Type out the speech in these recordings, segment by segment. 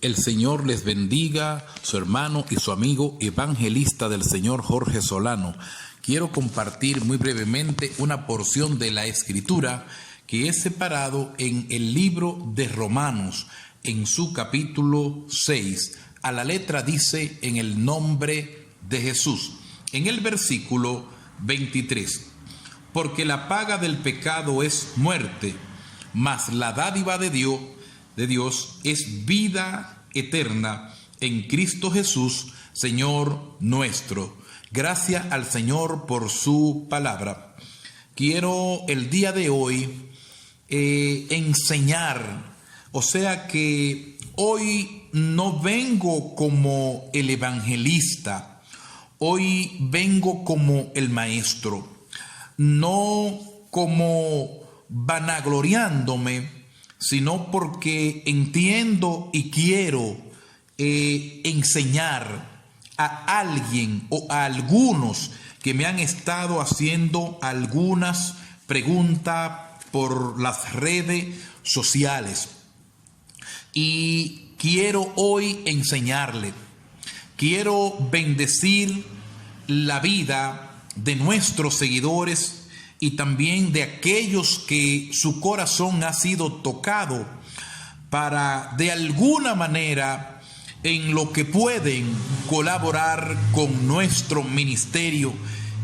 El Señor les bendiga, su hermano y su amigo evangelista del Señor Jorge Solano. Quiero compartir muy brevemente una porción de la Escritura que es separado en el libro de Romanos, en su capítulo 6. A la letra dice: en el nombre de Jesús. En el versículo 23. Porque la paga del pecado es muerte, mas la dádiva de Dios es vida eterna en Cristo Jesús, Señor nuestro. Gracias al Señor por su palabra. Quiero el día de hoy enseñar, o sea que hoy no vengo como el evangelista, hoy vengo como el maestro, no como vanagloriándome, sino porque entiendo y quiero enseñar a alguien o a algunos que me han estado haciendo algunas preguntas por las redes sociales. Y quiero hoy enseñarle, quiero bendecir la vida de nuestros seguidores y también de aquellos que su corazón ha sido tocado para de alguna manera en lo que pueden colaborar con nuestro ministerio.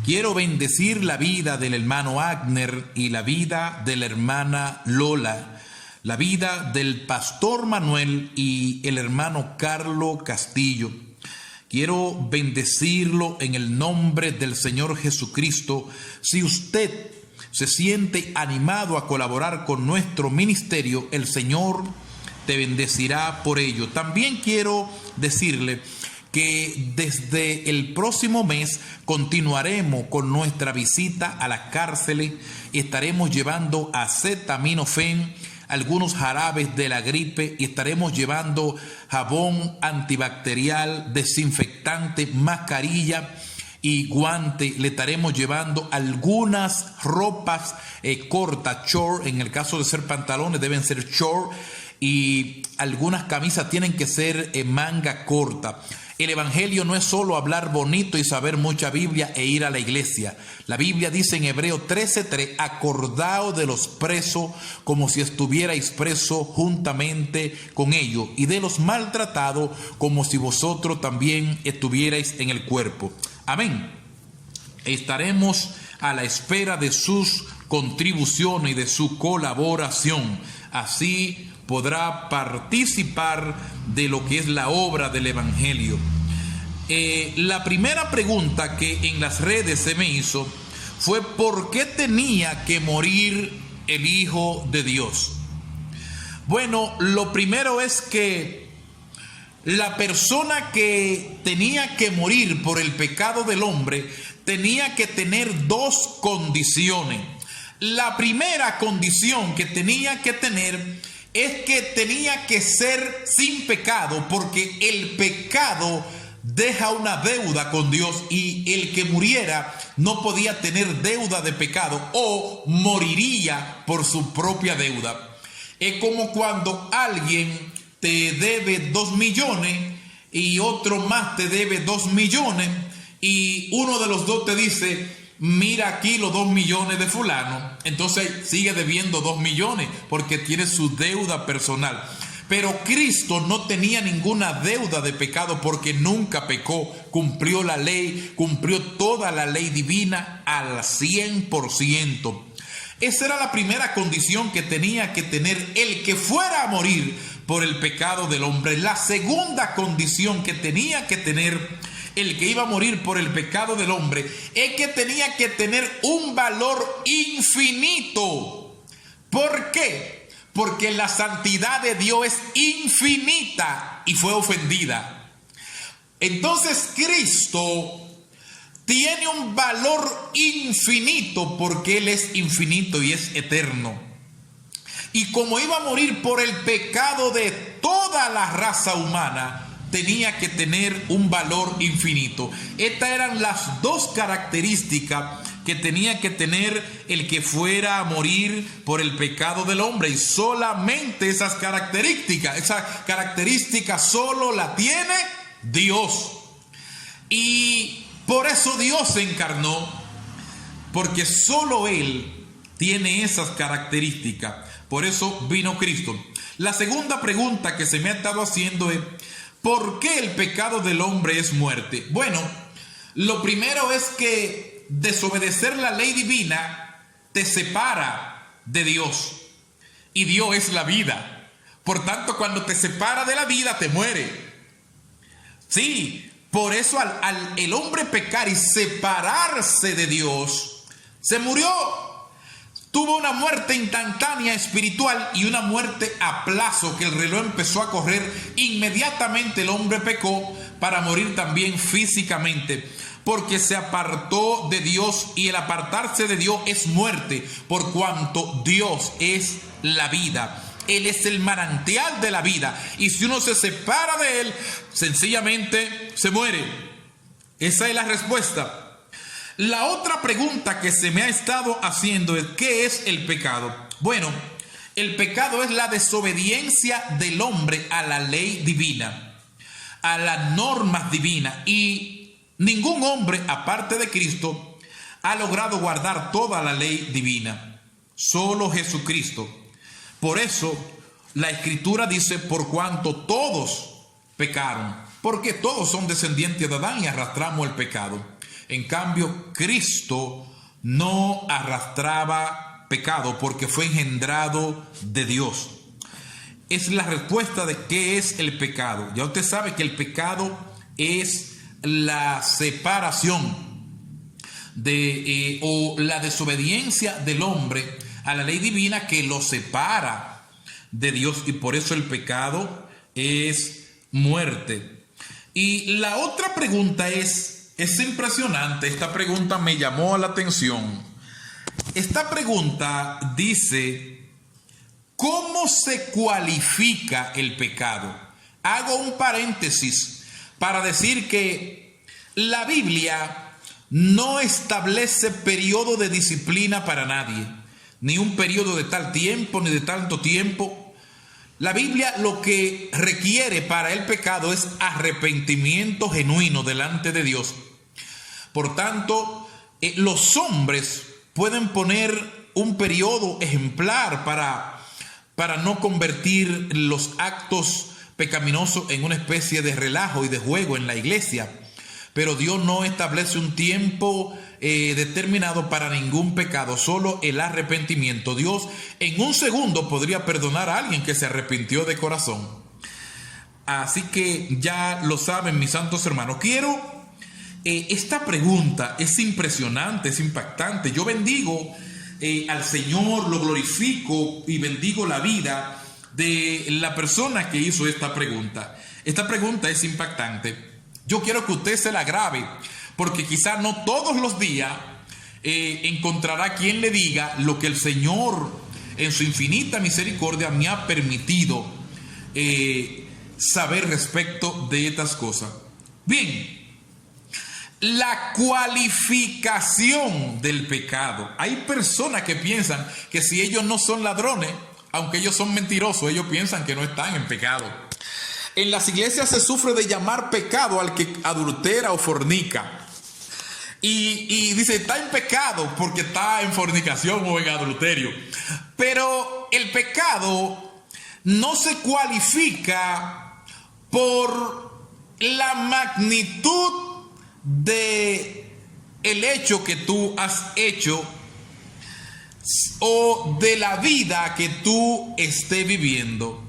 Quiero bendecir la vida del hermano Agner y la vida de la hermana Lola, la vida del pastor Manuel y el hermano Carlos Castillo. Quiero bendecirlo en el nombre del Señor Jesucristo. Si usted se siente animado a colaborar con nuestro ministerio, el Señor te bendecirá por ello. También quiero decirle que desde el próximo mes continuaremos con nuestra visita a las cárceles. Estaremos llevando acetaminofén, algunos jarabes de la gripe, y estaremos llevando jabón antibacterial, desinfectante, mascarilla y guante. Le estaremos llevando algunas ropas cortas, short, en el caso de ser pantalones deben ser short, y algunas camisas tienen que ser manga corta. El evangelio no es solo hablar bonito y saber mucha Biblia e ir a la iglesia. La Biblia dice en Hebreos 13:3: acordaos de los presos como si estuvierais presos juntamente con ellos, y de los maltratados como si vosotros también estuvierais en el cuerpo. Amén. Estaremos a la espera de sus contribuciones y de su colaboración. Así podrá participar de lo que es la obra del evangelio. La primera pregunta que en las redes se me hizo fue: ¿por qué tenía que morir el Hijo de Dios? Bueno, lo primero es que la persona que tenía que morir por el pecado del hombre tenía que tener dos condiciones. La primera condición que tenía que tener es que tenía que ser sin pecado, porque el pecado deja una deuda con Dios y el que muriera no podía tener deuda de pecado o moriría por su propia deuda. Es como cuando alguien te debe 2 millones y otro más te debe 2 millones y uno de los dos te dice: mira aquí los 2 millones de fulano. Entonces sigue debiendo 2 millones porque tiene su deuda personal. Pero Cristo no tenía ninguna deuda de pecado porque nunca pecó. Cumplió la ley, cumplió toda la ley divina al 100%. Esa era la primera condición que tenía que tener el que fuera a morir por el pecado del hombre. La segunda condición que tenía que tener el que iba a morir por el pecado del hombre es que tenía que tener un valor infinito. ¿Por qué? Porque la santidad de Dios es infinita y fue ofendida. Entonces Cristo tiene un valor infinito porque Él es infinito y es eterno. Y como iba a morir por el pecado de toda la raza humana, tenía que tener un valor infinito. Estas eran las dos características que tenía que tener el que fuera a morir por el pecado del hombre, y solamente esa característica solo la tiene Dios. Y por eso Dios se encarnó, porque solo Él tiene esas características. Por eso vino Cristo. La segunda pregunta que se me ha estado haciendo es: ¿por qué el pecado del hombre es muerte? Bueno, lo primero es que desobedecer la ley divina te separa de Dios, y Dios es la vida. Por tanto, cuando te separa de la vida, te muere. Sí, por eso al el hombre pecar y separarse de Dios, se murió. Tuvo una muerte instantánea espiritual y una muerte a plazo, que el reloj empezó a correr. Inmediatamente el hombre pecó para morir también físicamente, porque se apartó de Dios, y el apartarse de Dios es muerte, por cuanto Dios es la vida. Él es el manantial de la vida, y si uno se separa de Él, sencillamente se muere. Esa es la respuesta. La otra pregunta que se me ha estado haciendo es: ¿qué es el pecado? Bueno, el pecado es la desobediencia del hombre a la ley divina, a las normas divinas, y ningún hombre aparte de Cristo ha logrado guardar toda la ley divina. Solo Jesucristo. Por eso la Escritura dice: por cuanto todos pecaron, porque todos son descendientes de Adán y arrastramos el pecado. En cambio, Cristo no arrastraba pecado porque fue engendrado de Dios. Es la respuesta de qué es el pecado. Ya usted sabe que el pecado es la separación o la desobediencia del hombre a la ley divina, que lo separa de Dios, y por eso el pecado es muerte. Y la otra pregunta es impresionante. Esta pregunta me llamó la atención. Esta pregunta dice: ¿cómo se cualifica el pecado? Hago un paréntesis para decir que la Biblia no establece periodo de disciplina para nadie, ni un periodo de tal tiempo, ni de tanto tiempo. La Biblia lo que requiere para el pecado es arrepentimiento genuino delante de Dios. Por tanto, los hombres pueden poner un periodo ejemplar para no convertir los actos pecaminosos en una especie de relajo y de juego en la iglesia. Pero Dios no establece un tiempo determinado para ningún pecado, solo el arrepentimiento. Dios en un segundo podría perdonar a alguien que se arrepintió de corazón. Así que ya lo saben, mis santos hermanos. Esta pregunta es impresionante, es impactante. Yo bendigo al Señor, lo glorifico y bendigo la vida de la persona que hizo esta pregunta. Esta pregunta es impactante. Yo quiero que usted se la grabe, porque quizá no todos los días encontrará quien le diga lo que el Señor en su infinita misericordia me ha permitido saber respecto de estas cosas. Bien, la cualificación del pecado. Hay personas que piensan que si ellos no son ladrones, aunque ellos son mentirosos, ellos piensan que no están en pecado. En las iglesias se sufre de llamar pecado al que adultera o fornica. Y dice, está en pecado porque está en fornicación o en adulterio. Pero el pecado no se cualifica por la magnitud de el hecho que tú has hecho o de la vida que tú estés viviendo.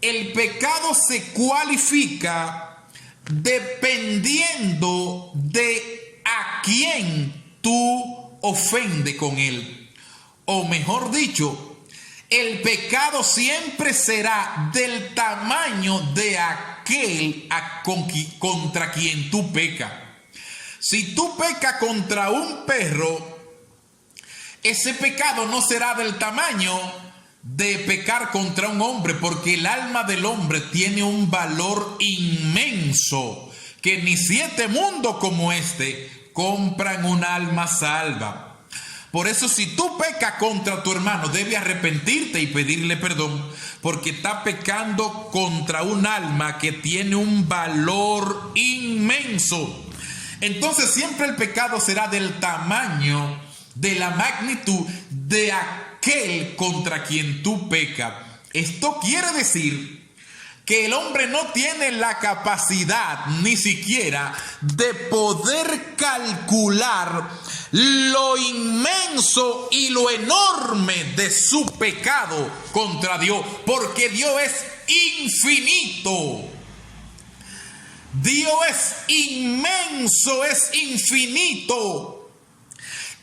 El pecado se cualifica dependiendo de a quién tú ofendes con él. O mejor dicho, el pecado siempre será del tamaño de aquel contra quien tú pecas. Si tú pecas contra un perro, ese pecado no será del tamaño de pecar contra un hombre, porque el alma del hombre tiene un valor inmenso que ni 7 mundos como este compran un alma salva. Por eso, si tú pecas contra tu hermano, debes arrepentirte y pedirle perdón, porque está pecando contra un alma que tiene un valor inmenso. Entonces siempre el pecado será del tamaño, de la magnitud de aquel contra quien tú pecas. Esto quiere decir que el hombre no tiene la capacidad ni siquiera de poder calcular lo inmenso y lo enorme de su pecado contra Dios, porque Dios es infinito. Dios es inmenso, es infinito.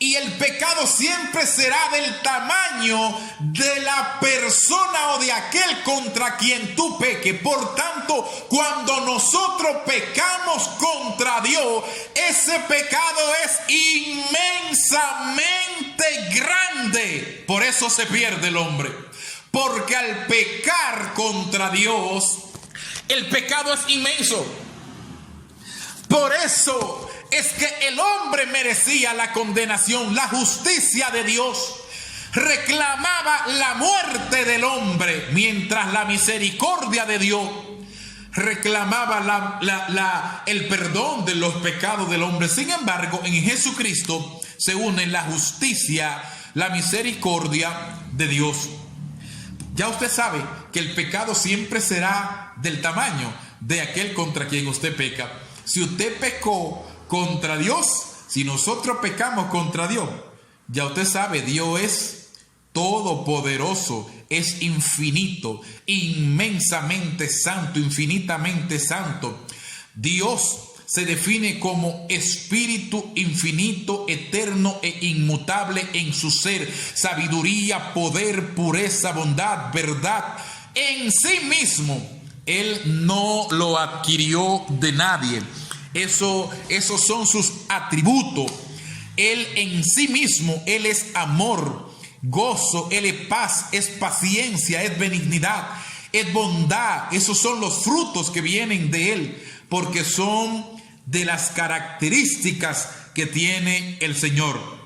Y el pecado siempre será del tamaño de la persona o de aquel contra quien tú peques. Por tanto, cuando nosotros pecamos contra Dios, ese pecado es inmensamente grande. Por eso se pierde el hombre. Porque al pecar contra Dios, el pecado es inmenso. Por eso es que el hombre merecía la condenación. La justicia de Dios reclamaba la muerte del hombre, mientras la misericordia de Dios reclamaba el perdón de los pecados del hombre. Sin embargo, en Jesucristo se unen la justicia, la misericordia de Dios. Ya usted sabe que el pecado siempre será del tamaño de aquel contra quien usted peca. Si usted pecó contra Dios, si nosotros pecamos contra Dios, ya usted sabe, Dios es todopoderoso, es infinito, inmensamente santo, infinitamente santo. Dios se define como espíritu infinito, eterno e inmutable en su ser, sabiduría, poder, pureza, bondad, verdad en sí mismo. Él no lo adquirió de nadie. Esos son sus atributos. Él en sí mismo, Él es amor, gozo, Él es paz, es paciencia, es benignidad, es bondad. Esos son los frutos que vienen de Él, porque son de las características que tiene el Señor.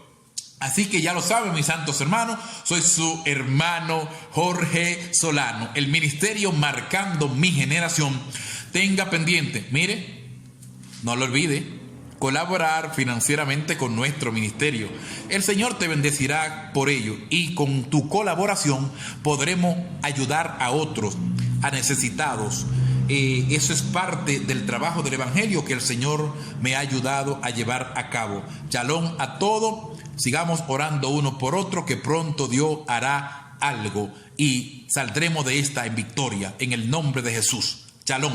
Así que ya lo saben, mis santos hermanos, soy su hermano Jorge Solano, el ministerio Marcando Mi Generación. Tenga pendiente, mire, no lo olvide, colaborar financieramente con nuestro ministerio. El Señor te bendecirá por ello y con tu colaboración podremos ayudar a otros, a necesitados. Eso es parte del trabajo del Evangelio que el Señor me ha ayudado a llevar a cabo. Shalom a todos. Sigamos orando uno por otro, que pronto Dios hará algo y saldremos de esta en victoria, en el nombre de Jesús. Shalom.